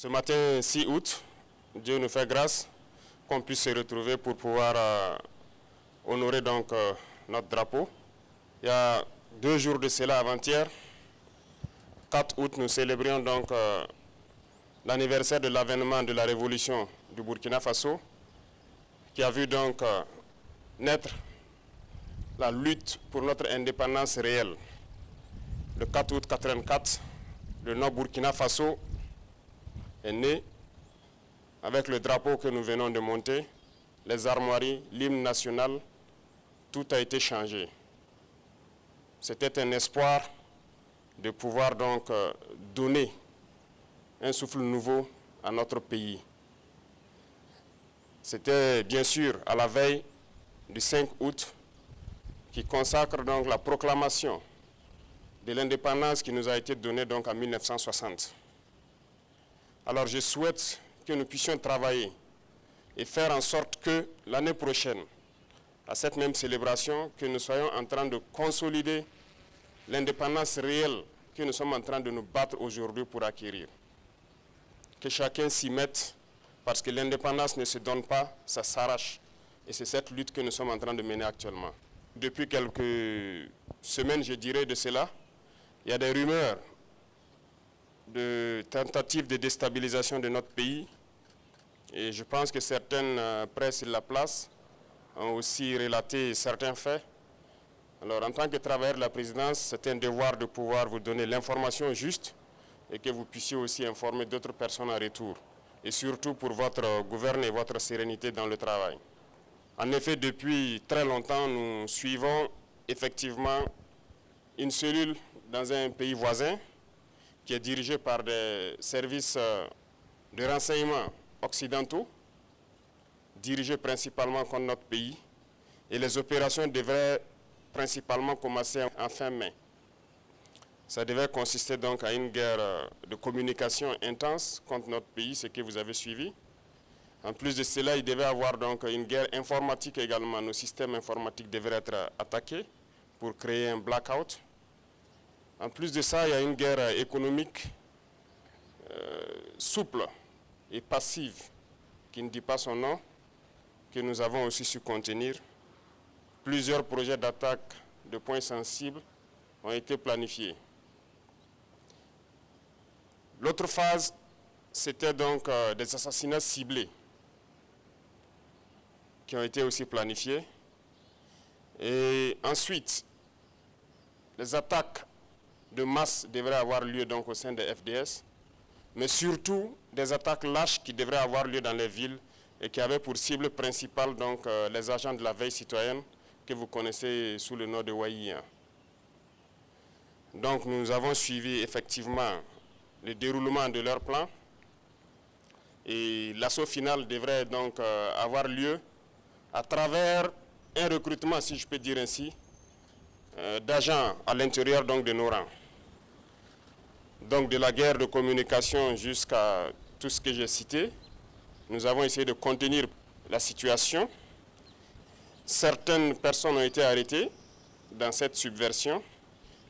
Ce matin 6 août, Dieu nous fait grâce qu'on puisse se retrouver pour pouvoir honorer donc notre drapeau. Il y a 2 jours de cela, avant-hier, 4 août, nous célébrions donc l'anniversaire de l'avènement de la révolution du Burkina Faso, qui a vu donc naître la lutte pour notre indépendance réelle. Le 4 août 1984, le Nord-Burkina Faso est né avec le drapeau que nous venons de monter, les armoiries, l'hymne national, tout a été changé. C'était un espoir de pouvoir donc donner un souffle nouveau à notre pays. C'était bien sûr à la veille du 5 août qui consacre donc la proclamation de l'indépendance qui nous a été donnée donc en 1960. Alors je souhaite que nous puissions travailler et faire en sorte que l'année prochaine, à cette même célébration, que nous soyons en train de consolider l'indépendance réelle que nous sommes en train de nous battre aujourd'hui pour acquérir. Que chacun s'y mette, parce que l'indépendance ne se donne pas, ça s'arrache. Et c'est cette lutte que nous sommes en train de mener actuellement. Depuis quelques semaines, je dirais de cela, il y a des rumeurs de tentatives de déstabilisation de notre pays. Et je pense que certaines presses sur la place ont aussi relaté certains faits. Alors, en tant que travailleur de la présidence, c'est un devoir de pouvoir vous donner l'information juste et que vous puissiez aussi informer d'autres personnes en retour. Et surtout pour votre gouvernement et votre sérénité dans le travail. En effet, depuis très longtemps, nous suivons effectivement une cellule dans un pays voisin qui est dirigée par des services de renseignement occidentaux, dirigés principalement contre notre pays. Et les opérations devraient principalement commencer en fin mai. Ça devait consister donc à une guerre de communication intense contre notre pays, ce que vous avez suivi. En plus de cela, il devait y avoir donc une guerre informatique également. Nos systèmes informatiques devraient être attaqués pour créer un blackout. En plus de ça, il y a une guerre économique souple et passive, qui ne dit pas son nom, que nous avons aussi su contenir. Plusieurs projets d'attaque de points sensibles ont été planifiés. L'autre phase, c'était donc des assassinats ciblés qui ont été aussi planifiés. Et ensuite, les attaques de masse devraient avoir lieu donc au sein des FDS, mais surtout des attaques lâches qui devraient avoir lieu dans les villes et qui avaient pour cible principale donc les agents de la veille citoyenne que vous connaissez sous le nom de Waïa. Donc nous avons suivi effectivement le déroulement de leur plan et l'assaut final devrait donc avoir lieu à travers un recrutement, si je peux dire ainsi, d'agents à l'intérieur donc de nos rangs. Donc de la guerre de communication jusqu'à tout ce que j'ai cité, nous avons essayé de contenir la situation. Certaines personnes ont été arrêtées dans cette subversion.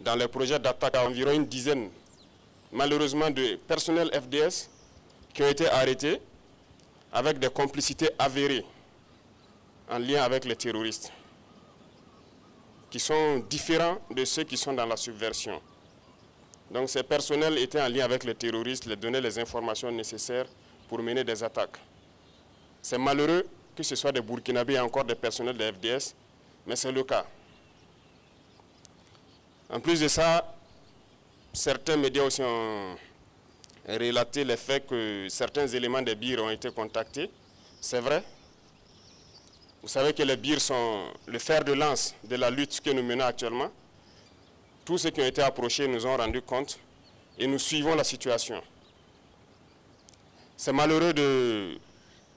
Dans les projets d'attaque, environ une dizaine, malheureusement, de personnels FDS qui ont été arrêtés avec des complicités avérées en lien avec les terroristes, qui sont différents de ceux qui sont dans la subversion. Donc ces personnels étaient en lien avec les terroristes, les donnaient les informations nécessaires pour mener des attaques. C'est malheureux que ce soit des Burkinabés et encore des personnels de FDS, mais c'est le cas. En plus de ça, certains médias aussi ont relaté le fait que certains éléments des BIR ont été contactés. C'est vrai. Vous savez que les BIR sont le fer de lance de la lutte que nous menons actuellement. Tous ceux qui ont été approchés nous ont rendu compte et nous suivons la situation. C'est malheureux de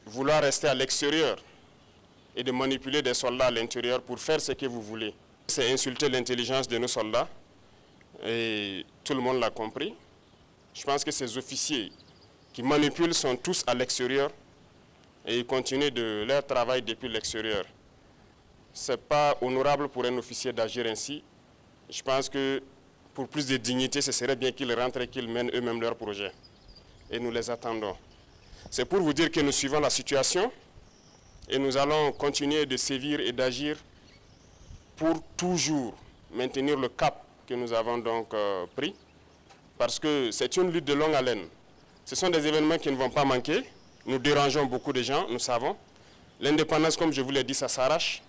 vouloir rester à l'extérieur et de manipuler des soldats à l'intérieur pour faire ce que vous voulez. C'est insulter l'intelligence de nos soldats et tout le monde l'a compris. Je pense que ces officiers qui manipulent sont tous à l'extérieur et ils continuent de leur travail depuis l'extérieur. Ce n'est pas honorable pour un officier d'agir ainsi. Je pense que pour plus de dignité, ce serait bien qu'ils rentrent et qu'ils mènent eux-mêmes leur projet. et nous les attendons. C'est pour vous dire que nous suivons la situation et nous allons continuer de sévir et d'agir pour toujours maintenir le cap que nous avons donc pris, parce que c'est une lutte de longue haleine. Ce sont des événements qui ne vont pas manquer. Nous dérangeons beaucoup de gens, nous savons. L'indépendance, comme je vous l'ai dit, ça s'arrache.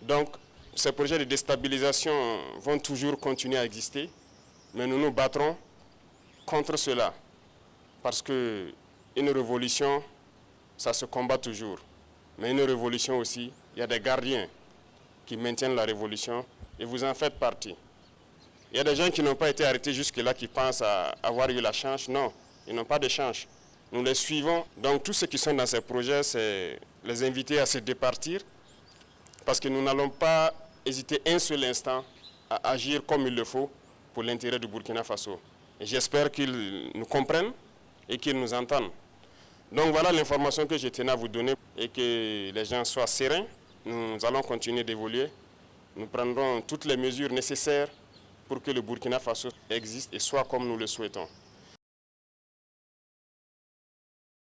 Donc, ces projets de déstabilisation vont toujours continuer à exister, mais nous nous battrons contre cela, parce qu'une révolution, ça se combat toujours. Mais une révolution aussi, il y a des gardiens qui maintiennent la révolution, et vous en faites partie. Il y a des gens qui n'ont pas été arrêtés jusque-là, qui pensent avoir eu la chance. Non, ils n'ont pas de chance. Nous les suivons. Donc tous ceux qui sont dans ces projets, c'est les inviter à se départir, parce que nous n'allons pas hésiter un seul instant à agir comme il le faut pour l'intérêt du Burkina Faso. Et j'espère qu'ils nous comprennent et qu'ils nous entendent. Donc voilà l'information que je tenais à vous donner, et que les gens soient sereins. Nous allons continuer d'évoluer. Nous prendrons toutes les mesures nécessaires pour que le Burkina Faso existe et soit comme nous le souhaitons.